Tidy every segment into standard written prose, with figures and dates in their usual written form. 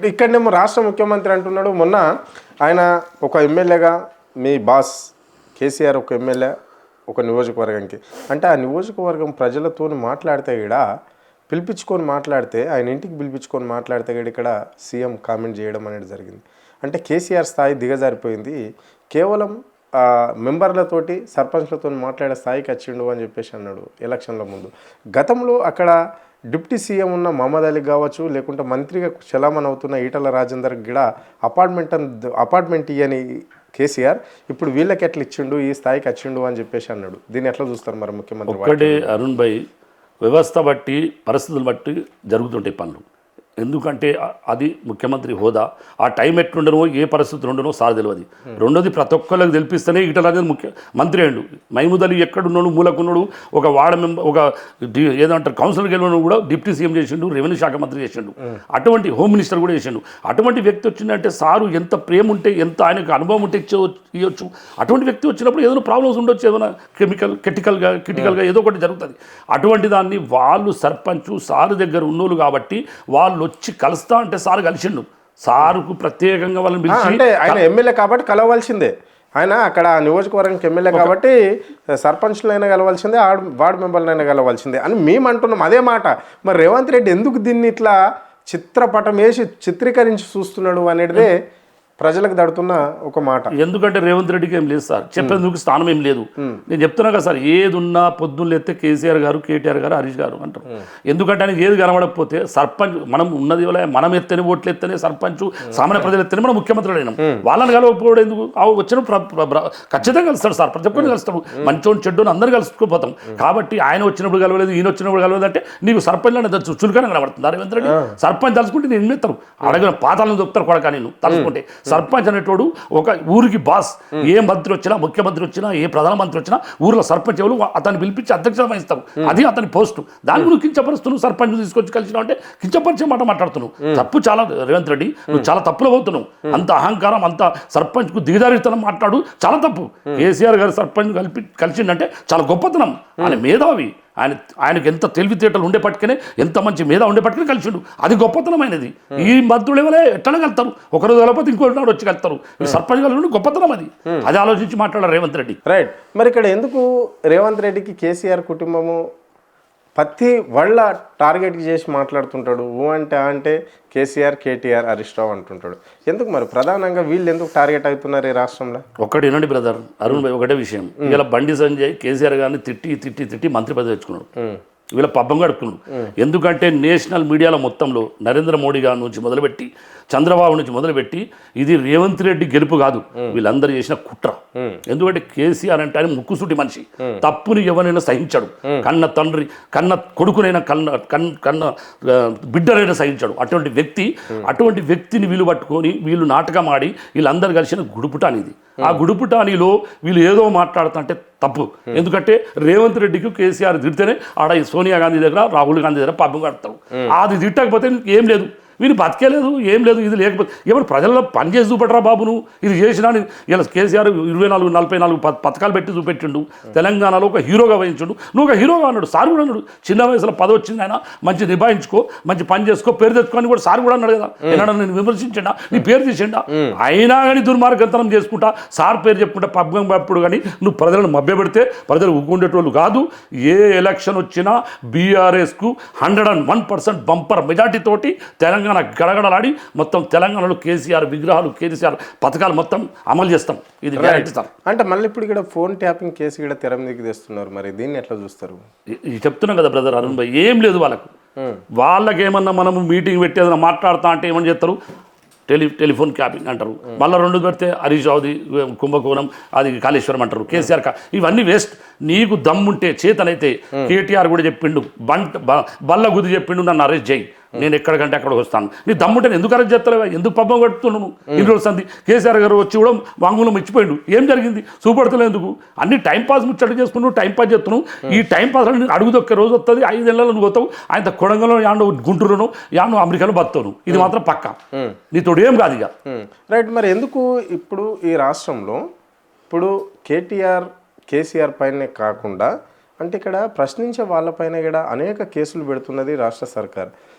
ఇక్కడనేమో రాష్ట్ర ముఖ్యమంత్రి అంటున్నాడు, మొన్న ఆయన ఒక ఎమ్మెల్యేగా మీ బాస్ కేసీఆర్ ఒక ఎమ్మెల్యే ఒక నియోజకవర్గానికి అంటే ఆ నియోజకవర్గం ప్రజలతో మాట్లాడితే ఇక్కడ పిలిపించుకొని మాట్లాడితే ఆయన ఇంటికి పిలిపించుకొని మాట్లాడితే ఇక్కడ సీఎం కామెంట్ చేయడం అనేది జరిగింది. అంటే కేసీఆర్ స్థాయి దిగజారిపోయింది, కేవలం మెంబర్లతోటి సర్పంచ్లతో మాట్లాడే స్థాయికి వచ్చిండు అని చెప్పేసి అన్నాడు ఎలక్షన్ల ముందు. గతంలో అక్కడ డిప్యూటీ సీఎం ఉన్న మహమ్మద్ అలీ కావచ్చు, లేకుంటే మంత్రిగా చలామణి అవుతున్న ఈటల రాజేందర్ కూడా అపార్ట్మెంట్ ఇయ్యని కేసీఆర్ ఇప్పుడు వీళ్ళకి ఎట్లా ఇచ్చిండు, ఈ స్థాయికి వచ్చిండు అని చెప్పేసి అన్నాడు. దీన్ని ఎట్లా చూస్తారు మరి ముఖ్యమంత్రి? ఒకటే అరుణ్ భాయ్, వ్యవస్థ బట్టి పరిస్థితులు బట్టి జరుగుతుంటాయి పనులు. ఎందుకంటే అది ముఖ్యమంత్రి హోదా, ఆ టైం ఎట్లుండనో ఏ పరిస్థితులు ఉండనో సార్ తెలియదు. రెండోది ప్రతి ఒక్కరికి తెలిపిస్తేనే ఈటల రాజేందర్ మంత్రి అయ్యిండు. మహమూద్ అలీ ఎక్కడున్నాడు, మూలకున్నాడు, ఒక వార్డు మెంబర్, ఒక ఏదంటారు కౌన్సిలర్కి వెళ్ళిన కూడా డిప్యూటీ సీఎం చేసిండు, రెవెన్యూ శాఖ మంత్రి చేసిండు, అటువంటి హోమ్ మినిస్టర్ కూడా చేసిండు. అటువంటి వ్యక్తి వచ్చిందంటే సారు ఎంత ప్రేమ ఉంటే, ఎంత ఆయనకు అనుభవం ఉంటే ఇవ్వచ్చు. అటువంటి వ్యక్తి వచ్చినప్పుడు ఏదైనా ప్రాబ్లమ్స్ ఉండొచ్చు, ఏదైనా క్రిటికల్గా ఏదో ఒకటి జరుగుతుంది. అటువంటి దాన్ని వాళ్ళు సర్పంచ్ సారు దగ్గర ఉన్నోళ్ళు కాబట్టి వాళ్ళు వచ్చి కలుస్తా అంటే సార్ కలిసిండు. సారుకు ప్రత్యేకంగా వాళ్ళని పిలిచి, అంటే ఆయన ఎమ్మెల్యే కాబట్టి కలవాల్సిందే, ఆయన అక్కడ నియోజకవర్గానికి ఎమ్మెల్యే కాబట్టి సర్పంచ్లైనా కలవాల్సిందే, వార్డు మెంబర్లైనా కలవాల్సిందే అని మేము అంటున్నాం. అదే మాట మరి రేవంత్ రెడ్డి ఎందుకు దీన్ని ఇట్లా చిత్రపటం వేసి చిత్రీకరించి చూస్తున్నాడు అనేదే ప్రజలకు దడుతున్న ఒక మాట. ఎందుకంటే రేవంత్ రెడ్డికి ఏం లేదు సార్, చెప్పేందుకు స్థానం ఏం లేదు. నేను చెప్తున్నా కదా సార్, ఏది ఉన్నా పొద్దున్న ఎత్తే కేసీఆర్ గారు, కేటీఆర్ గారు, హరీష్ గారు అంటారు. ఎందుకంటే ఆయనకి ఏది కనబడకపోతే సర్పంచ్ మనం ఉన్నది మనం ఎత్తేనే, ఓట్లు ఎత్తేనే, సర్పంచ్ సామాన్య ప్రజలు ఎత్తేనే మనం ముఖ్యమంత్రులు అయినాం. వాళ్ళని కలవకపోవడం ఎందుకు? వచ్చినప్పుడు ఖచ్చితంగా కలుస్తాడు సార్, ప్రతి ఒక్కరిని కలుస్తాడు, మంచోని చెడ్డోని అందరూ కలుసుకుపోతాం. కాబట్టి ఆయన వచ్చినప్పుడు కలవలేదు, ఈయన వచ్చినప్పుడు కలవలేదు అంటే నీకు సర్పంచ్ అనేది చులకన కనబడుతుంది. రేవంత్ రెడ్డి సర్పంచ్ తలుచుకుంటే నేను ఎన్నిస్తాను, అడగిన పాతాలను దొక్కుతారు కొడక నేను తలుచుకుంటే. సర్పంచ్ అనేటోడు ఒక ఊరికి బాస్. ఏ మంత్రి వచ్చినా, ముఖ్యమంత్రి వచ్చినా, ఏ ప్రధానమంత్రి వచ్చినా ఊర్లో సర్పంచ్ ఎవరు అతన్ని పిలిపించి అధ్యక్షత వహిస్తారు. అది అతని పోస్టు. దాన్ని నువ్వు కించపరుస్తున్నావు, సర్పంచ్ తీసుకొచ్చి కలిసినావు అంటే కించపరిచే మాట మాట్లాడుతున్నావు. తప్పు చాలా రేవంత్ రెడ్డి, నువ్వు చాలా తప్పులో పోతున్నావు. అంత అహంకారం, అంత సర్పంచ్కు దిగజారితనం మాట్లాడు చాలా తప్పు. కేసీఆర్ గారు సర్పంచ్ కలిసిందంటే చాలా గొప్పతనం. ఆయన మేధావి, ఆయనకు ఎంత తెలివితేటలు ఉండే పట్టుకనే, ఎంత మంచి మీద ఉండే పట్టుకుని కలిసిండు. అది గొప్పతనమైనది. ఈ మంత్రులు ఏమైనా ఎట్లా కలుతారు? ఒకరోజు వెళ్ళకపోతే ఇంకో నాడు వచ్చి కలుతారు. సర్పంచ్ కలిసి గొప్పతనం అది ఆలోచించి మాట్లాడారు రేవంత్ రెడ్డి. రైట్. మరి ఇక్కడ ఎందుకు రేవంత్ రెడ్డికి కేసీఆర్ కుటుంబము ప్రతి వాళ్ళ టార్గెట్ చేసి మాట్లాడుతుంటాడు? అంటే కేసీఆర్, కేటీఆర్, హరీష్ రావు అంటుంటాడు. ఎందుకు మరి ప్రధానంగా వీళ్ళు ఎందుకు టార్గెట్ అవుతున్నారు ఈ రాష్ట్రంలో? ఒకటి వినండి బ్రదర్ అరుణ్ భాయ్, ఒకటే విషయం. ఇలా బండి సంజయ్ కేసీఆర్ గారిని తిట్టి మంత్రి పదవి తెచ్చుకున్నాడు. వీళ్ళ పబ్బం గడుపుకున్నాడు. ఎందుకంటే నేషనల్ మీడియాలో మొత్తంలో నరేంద్ర మోడీ గారి నుంచి మొదలుపెట్టి, చంద్రబాబు నుంచి మొదలుపెట్టి ఇది రేవంత్ రెడ్డి గెలుపు కాదు, వీళ్ళందరూ చేసిన కుట్ర. ఎందుకంటే కేసీఆర్ అంటే ఆయన ముక్కుసూటి మనిషి, తప్పుని ఎవరైనా సహించాడు. కన్న తండ్రి, కన్న కొడుకునైనా, కన్న బిడ్డనైనా సహించాడు. అటువంటి వ్యక్తిని వీళ్ళు పట్టుకొని వీళ్ళు నాటకం ఆడి వీళ్ళందరూ కలిసిన గుడుపుటాని ఇది. ఆ గుడుపుటానిలో వీళ్ళు ఏదో మాట్లాడుతుంటే తప్పు. ఎందుకంటే రేవంత్ రెడ్డికి కేసీఆర్ తిడితేనే ఆడ సోనియా గాంధీ దగ్గర, రాహుల్ గాంధీ దగ్గర పబ్బం కడతాడు. అది తిట్టకపోతే ఏం లేదు, వీళ్ళు బతికేలేదు, ఏం లేదు. ఇది లేకపోతే ఎవరు ప్రజల్లో పని చేసి చూపెట్టరా బాబు, నువ్వు ఇది చేసినా. ఇలా కేసీఆర్ 24-44 పథకాలు పెట్టి చూపెట్టిండు. తెలంగాణలో ఒక హీరోగా వహించుండు. నువ్వు ఒక హీరోగా అన్నాడు. సార్ కూడా అన్నాడు, చిన్న వయసులో పదవి వచ్చింది ఆయన, మంచి నిభాయించుకో, మంచి పని చేసుకో, పేరు తెచ్చుకొని కూడా సార్ కూడా అన్నాడు కదా. ఏమన్నా నేను విమర్శించండా, నీ పేరు తీసిండా? అయినా కానీ దుర్మార్గంతనం చేసుకుంటా సార్ పేరు చెప్పుకుంటా పబ్బం పప్పుడు. కానీ నువ్వు ప్రజలను మభ్యపెడితే ప్రజలు ఊకుండేటోళ్ళు కాదు. ఏ ఎలక్షన్ వచ్చినా బీఆర్ఎస్కు 101% బంపర్ మెజార్టీ తోటి తెలంగాణ గడగడలాడి మొత్తం తెలంగాణలో కేసీఆర్ విగ్రహాలు, కేసీఆర్ పథకాలు మొత్తం అమలు చేస్తాం. ఇది గ్యారెంటీ సార్. అంటే మళ్ళీ ఇప్పుడు ఇక్కడ ఫోన్ ట్యాపింగ్ కేసు కూడా తెర మీదకి తెస్తున్నారు. మరి దీన్ని ఎట్లా చూస్తారు? చెప్తున్నాం కదా బ్రదర్ అరుణ్ భాయ్, ఏం లేదు వాళ్ళకేమన్నా మనము మీటింగ్ పెట్టేదన్నా మాట్లాడుతా అంటే ఏమని చేస్తారు, టెలిఫోన్ క్యాపింగ్ అంటారు. మళ్ళీ 2 పెడితే హరీష్ రావుది కుంభకోణం, అది కాళేశ్వరం అంటారు, కేసీఆర్ ఇవన్నీ వేస్ట్. నీకు దమ్ముంటే చేతనైతే కేటీఆర్ కూడా చెప్పిండు, బల్ల గుద్ది చెప్పిండు, నన్ను అరెస్ట్ చేయి, నేను ఎక్కడికంటే అక్కడికి వస్తాను. నీ దమ్ముంటే ఎందుకు అరెస్ట్ చేస్తలేవా? ఎందుకు పబ్బం కడుతున్నాను? ఇన్ని రోజులు సంది కేసీఆర్ గారు వచ్చి కూడా వాంగ్మూలం ఇచ్చిపోయిండు. ఏం జరిగింది చూపడతలేదు ఎందుకు? అన్ని టైంపాస్ ముచ్చట చేసుకున్నావు, టైంపాస్ చేస్తున్నావు. ఈ టైంపాస్ అడుగుదొక్కే రోజు వస్తుంది, 5 ఏళ్ళలో నువ్వు పోతావు. ఆయన కొడంగల్లో యాను గుంటూరును యాను అమెరికాలో బతావు. ఇది మాత్రం పక్క, నీతో ఏం కాదు ఇక. రైట్. మరి ఎందుకు ఇప్పుడు ఈ రాష్ట్రంలో ఇప్పుడు కేసీఆర్ పైనే కాకుండా అంటే ఇక్కడ ప్రశ్నించే వాళ్ళపైన కూడా అనేక కేసులు పెడుతున్నది రాష్ట్ర సర్కార్.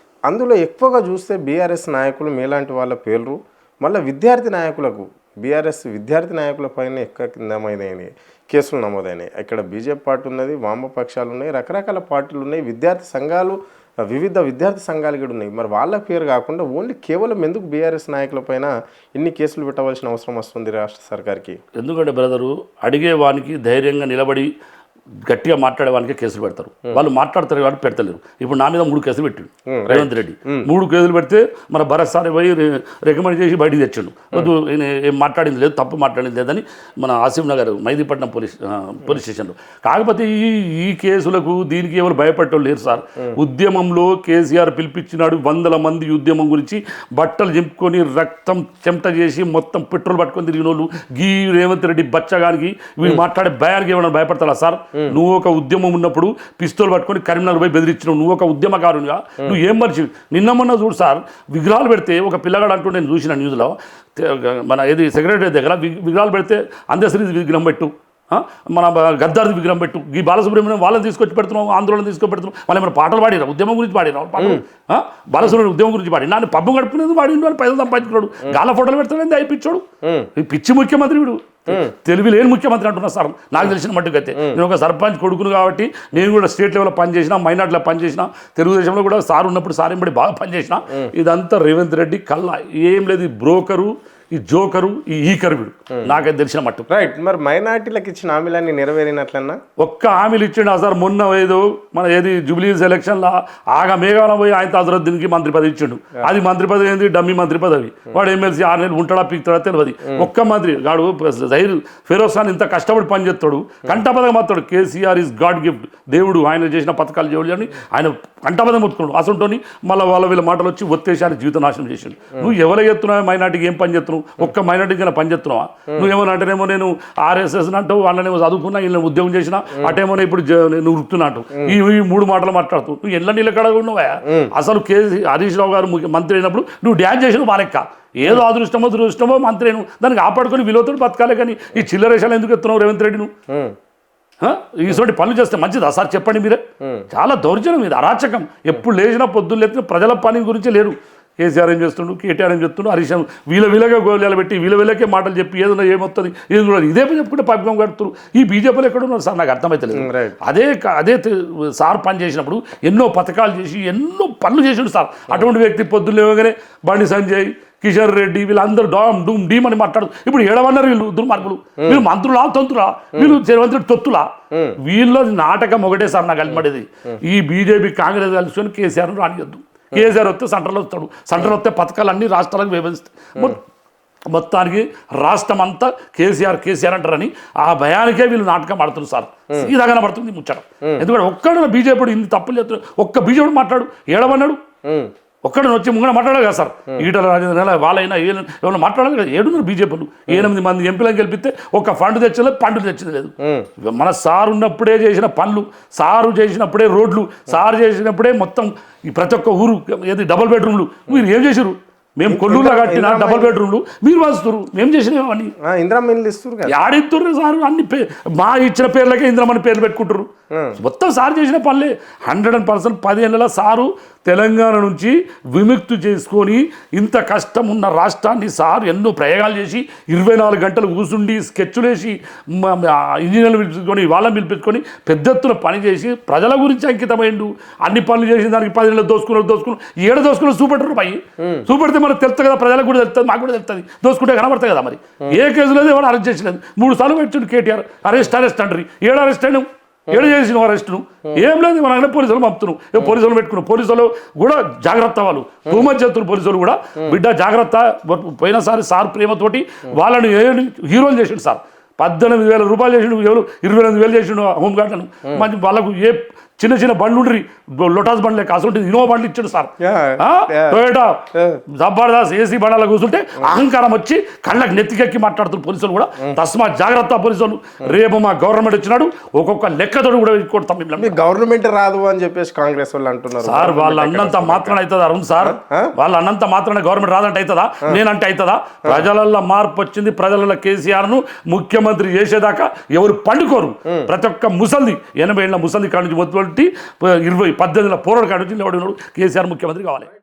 అందులో ఎక్కువగా చూస్తే బీఆర్ఎస్ నాయకులు మీలాంటి వాళ్ళ పేర్లు, మళ్ళీ విద్యార్థి నాయకులకు బీఆర్ఎస్ విద్యార్థి నాయకులపైన నమోదైనాయి కేసులు నమోదైనాయి. ఇక్కడ బీజేపీ పార్టీ ఉన్నది, వామపక్షాలు ఉన్నాయి, రకరకాల పార్టీలు ఉన్నాయి, విద్యార్థి సంఘాలు, వివిధ విద్యార్థి సంఘాలు కూడా ఉన్నాయి. మరి వాళ్ళ పేరు కాకుండా ఓన్లీ కేవలం ఎందుకు బీఆర్ఎస్ నాయకులపైన ఇన్ని కేసులు పెట్టవలసిన అవసరం వస్తుంది రాష్ట్ర సర్కార్కి? ఎందుకంటే బ్రదరు, అడిగే వానికి ధైర్యంగా నిలబడి గట్టిగా మాట్లాడే వానికి కేసులు పెడతారు. వాళ్ళు మాట్లాడతారు కాబట్టి పెడతలేరు. ఇప్పుడు నా మీద 3 కేసులు పెట్టిండు రేవంత్ రెడ్డి. 3 కేసులు పెడితే మన భరత్ సార్ పోయి రికమెండ్ చేసి బయటికి తెచ్చిండు. వద్దు, ఏం మాట్లాడింది లేదు, తప్పు మాట్లాడింది లేదని మన ఆసిఫ్ నగర్ మైదీపట్నం పోలీస్ స్టేషన్లో. కాకపోతే ఈ కేసులకు దీనికి ఎవరు భయపడటం లేరు సార్. ఉద్యమంలో కేసీఆర్ పిలిపించినాడు, 100 మంది ఉద్యమం గురించి బట్టలు చింపుకొని రక్తం చెమట చేసి మొత్తం పెట్రోల్ పట్టుకొని తిరిగిన వాళ్ళు గీ రేవంత్ రెడ్డి బచ్చగానికి వీళ్ళు మాట్లాడే భయానికి ఏమైనా భయపడతారా సార్? నువ్వు ఒక ఉద్యమం ఉన్నప్పుడు పిస్తోల్ పట్టుకొని కరీంనగర్ పోయి బెదిరించినావు. నువ్వు ఒక ఉద్యమకారునిగా నువ్వు ఏం మర్చి నిన్న మొన్న చూడు సార్, విగ్రహాలు పెడితే ఒక పిల్లగాడు అంటూ నేను చూసిన న్యూస్లో, మన ఏది సెక్రటరీ దగ్గర విగ్రహాలు పెడితే అందశ్రీ విగ్రహం పెట్టు, మన గద్దారి విగ్రహం పెట్టు, ఈ బాలసుబ్రహ్మణ్యం వాళ్ళని తీసుకొచ్చి పెడుతున్నావు, ఆందోళన తీసుకొని పెడుతున్నావు. వాళ్ళు ఏమైనా పాటలు పాడిరా? ఉద్యమం గురించి పాడిరా పాటలు? బాలసుబ్రహ్మణ్యం ఉద్యమం గురించి పాడి నన్ను పబ్బం గడుపుకునేది వాడి అని పైసలు సంపాదించుకున్నాడు, గాల ఫోటోలు పెడతాడు, అయిపించాడు. ఈ పిచ్చి ముఖ్యమంత్రి వీడు, తెలివి లేని ముఖ్యమంత్రి అంటున్నా సార్. నాకు తెలిసిన మట్టుకైతే నేను ఒక సర్పంచ్ కొడుకును కాబట్టి నేను కూడా స్టేట్ లెవెల్లో పనిచేసిన, మైనార్టీలో పనిచేసిన, తెలుగుదేశంలో కూడా సార్ ఉన్నప్పుడు సార్ ఎంబడి బాగా పనిచేసిన. ఇదంతా రేవంత్ రెడ్డి కల్లా ఏం లేదు. ఈ బ్రోకరు, ఈ జోకరు, ఈ ఈకరు వీడు నాకైతే తెలిసిన మట్టు. రైట్. మరి మైనార్టీలకు ఇచ్చిన హామీలన్నీ నెరవేరినట్లన్నా? ఒక్క హామీలు ఇచ్చిండు సార్. మొన్న ఏదో మన ఏది జూబ్లీస్ ఎలక్షన్లో ఆగా మేఘాలం పోయి ఆయన అజరుద్దీన్కి మంత్రి పదవి ఇచ్చిండు. అది మంత్రి పదవి ఏంది? డమ్మీ మంత్రి పదవి. వాడు ఎమ్మెల్సీ 6 నెలలు ఉంటాడా పీకుతాడా తెలియదు. ఒక్క మంత్రి గాడు జహీర్ ఫిరోజ్ ఖాన్ ఇంత కష్టపడి పనిచేస్తాడు, కంటపదం మాత్తాడు. కేసీఆర్ ఈజ్ గాడ్ గిఫ్ట్, దేవుడు ఆయన చేసిన పథకాలు చేయని ఆయన కంటపదం ముట్టుకున్నాడు. అసంటోని మళ్ళీ వీళ్ళ మాటలు వచ్చి ఒత్తేసి ఆయన జీవిత నాశనం చేసిండు. నువ్వు ఎవరు చెప్తున్నావు మైనార్టీకి ఏం పని చేస్తున్నావు? ఒక్క మైనార్టీకి పని చేస్తున్నావా? నువ్వేమో అంటేనేమో నేను RSS అంటావు, వాళ్ళనేమో చదువుకున్నా, వీళ్ళని ఉద్యోగం చేసినా, అటేమో ఇప్పుడు నువ్వు వృత్తున్నా అంటావు. ఈ 3 మాటలు మాట్లాడుతూ నువ్వు ఎల్ల నీళ్ళ కడ ఉన్నావా? అసలు హరీష్ రావు గారు మంత్రి అయినప్పుడు నువ్వు డ్యాన్స్ చేసిన బాలెక్క. ఏదో అదృష్టమో దురదృష్టమో మంత్రి అయిన దానికి కాపాడుకొని విలువతో బతకాలే. కానీ ఈ చిల్లరేషాలు ఎందుకు ఎత్తున్నావు రేవంత్ రెడ్డి? నువ్వు ఈసోటి పనులు చేస్తే మంచిదా సార్? చెప్పండి మీరే. చాలా దౌర్జన్యం ఇది, అరాచకం. ఎప్పుడు లేచినా పొద్దున్న లేచిన ప్రజల పని గురించి లేరు. కేసీఆర్ ఏం చేస్తుండు, కేటీఆర్ ఏం చేస్తుండు, హరీష్ వీళ్ళగా గోళాలు పెట్టి వీళ్ళకే మాటలు చెప్పి ఏదైనా ఏమొస్తుంది ఏది కూడా ఇదే చెప్పుకుంటే పబ్బం కడుతున్నారు. ఈ బీజేపీలో ఎక్కడ ఉన్నారు సార్? నాకు అర్థమవుతలేదు. అదే సార్ పని చేసినప్పుడు ఎన్నో పథకాలు చేసి ఎన్నో పనులు చేసిండు సార్. అటువంటి వ్యక్తి పొద్దున్న లేవగానే బండి సంజయ్, కిషన్ రెడ్డి వీళ్ళందరూ డూమ్ డీమ్ అని మాట్లాడు. ఇప్పుడు ఏడవన్నారు వీళ్ళు దుర్మార్గులు. వీళ్ళు మంత్రులా తొంతులా? వీళ్ళు రేవంత్ తొత్తులా? వీళ్ళ నాటకం ఒకటే సార్ నాకు కలిపడేది. ఈ బీజేపీ కాంగ్రెస్ కలిసి కేసీఆర్ రానియద్దు. కేసీఆర్ వస్తే సెంట్రల్ వస్తాడు, సెంట్రల్ వస్తే పథకాలన్నీ రాష్ట్రాలకు విభజిస్తాయి. మొత్తానికి రాష్ట్రం అంతా కేసీఆర్ అంటారని ఆ భయానికే వీళ్ళు నాటకం ఆడుతున్నారు సార్. సీదా కనబడుతుంది ముచ్చట. ఎందుకంటే ఒక్కడు బీజేపీ ఇన్ని తప్పులు చేస్తున్నాడు. ఒక్క బీజేపీ మాట్లాడు, ఏడవన్నాడు. ఒక్కడు వచ్చి ముంగడ మాట్లాడాలి కదా సార్. ఈటల రాజేంద్ర వాళ్ళైనా ఏమైనా మాట్లాడాలి కదా. 7 బీజేపీలు 8 మంది ఎంపీలను గెలిపితే ఒక్క ఫండ్ తెచ్చలేదు, పండు తెచ్చింది లేదు. మన సార్ ఉన్నప్పుడే చేసిన పనులు, సారు చేసినప్పుడే రోడ్లు, సారు చేసినప్పుడే మొత్తం ఈ ప్రతి ఒక్క ఊరు ఏది డబుల్ బెడ్రూమ్లు. మీరు ఏం చేశారు? మేము కొల్లూరులో కట్టిన డబుల్ బెడ్రూమ్లు మీరు వస్తున్నారు, మేము చేసినవి అవన్నీ ఆడిస్తున్నారు సార్. అన్ని మా ఇచ్చిన పేర్లకే ఇంద్రమని పేర్లు పెట్టుకుంటారు. మొత్తం సార్ చేసిన పనులే. 100% 10 ఏళ్ళ సారు తెలంగాణ నుంచి విముక్తి చేసుకొని ఇంత కష్టం ఉన్న రాష్ట్రాన్ని సార్ ఎన్నో ప్రయోగాలు చేసి 24 గంటలు కూర్చుండి స్కెచ్లు వేసి ఇంజనీర్లు పిలిపించుకొని వాళ్ళని పిలిపించుకొని పెద్ద ఎత్తున పని చేసి ప్రజల గురించి అంకితమైండు. అన్ని పనులు చేసిన దానికి 10 ఏళ్ళు దోసుకున్నారు. ఏడ దోసుకున్నారు చూపెట్టరు పై చూపెడితే మనకు తెలుస్తుంది కదా, ప్రజలకు కూడా తెలుస్తుంది, మాకు కూడా తెలుస్తుంది. దోసుకుంటే కనబడతాయి కదా. మరి ఏ కేసు లేదు, ఎవరు అరెస్ట్ చేసినది. 3 సార్లు పెట్టిండు కేటీఆర్. అరెస్ట్ అంటారు. ఏడు అరెస్ట్ అయినావు, ఏడు చేసిన అరెస్టును ఏం లేదు. మన పోలీసులు పంపుతున్నాం, పోలీసులు పెట్టుకున్నాం. పోలీసులు కూడా జాగ్రత్త, వాళ్ళు భూమధ్యత్తులు పోలీసులు కూడా బిడ్డ జాగ్రత్త. పోయినసారి సార్ ప్రేమతోటి వాళ్ళని హీరోలు చేసిండు సార్. 18,000 రూపాయలు చేసిండు, ఎవరు 28,000 చేసిండు హోంగార్డులను. మంచి వాళ్ళకు ఏ చిన్న బండ్లు ఉండ్రి, లోటాస్ బండ్లు లెక్క అసలు ఇన్నోవా బండ్లు ఇచ్చాడు సార్. టొయోటా జబర్దస్త్ ఏసీ బండ్ల కూర్చుంటే అహంకారం వచ్చి కళ్ళకి నెత్తికెక్కి మాట్లాడుతున్నారు పోలీసులు కూడా. తస్మా జాగ్రత్త పోలీసులు. రేపు మా గవర్నమెంట్ వచ్చినాడు ఒక్కొక్క లెక్కతో కూడా కొడతాం. గవర్నమెంట్ రాదు అని చెప్పేసి కాంగ్రెస్ వాళ్ళు అంటున్నారు సార్. వాళ్ళు అన్నంత మాత్రం అవుతుందా అరుణ్ సార్? వాళ్ళు అన్నంత మాత్రం గవర్నమెంట్ రాదంటే అవుతుందా? నేనంటే అవుతుందా? ప్రజలలో మార్పు వచ్చింది. ప్రజలలో కేసీఆర్ను ముఖ్యమంత్రి చేసేదాకా ఎవరు పండుకోరు. ప్రతి ఒక్క ముసల్ది 80 ఏళ్ళ ముసల్ది కాడి నుంచి మొత్తం 2018 పోరాడు కాడ నుంచి నిలబడినాడు కేసీఆర్ ముఖ్యమంత్రి కావాలి.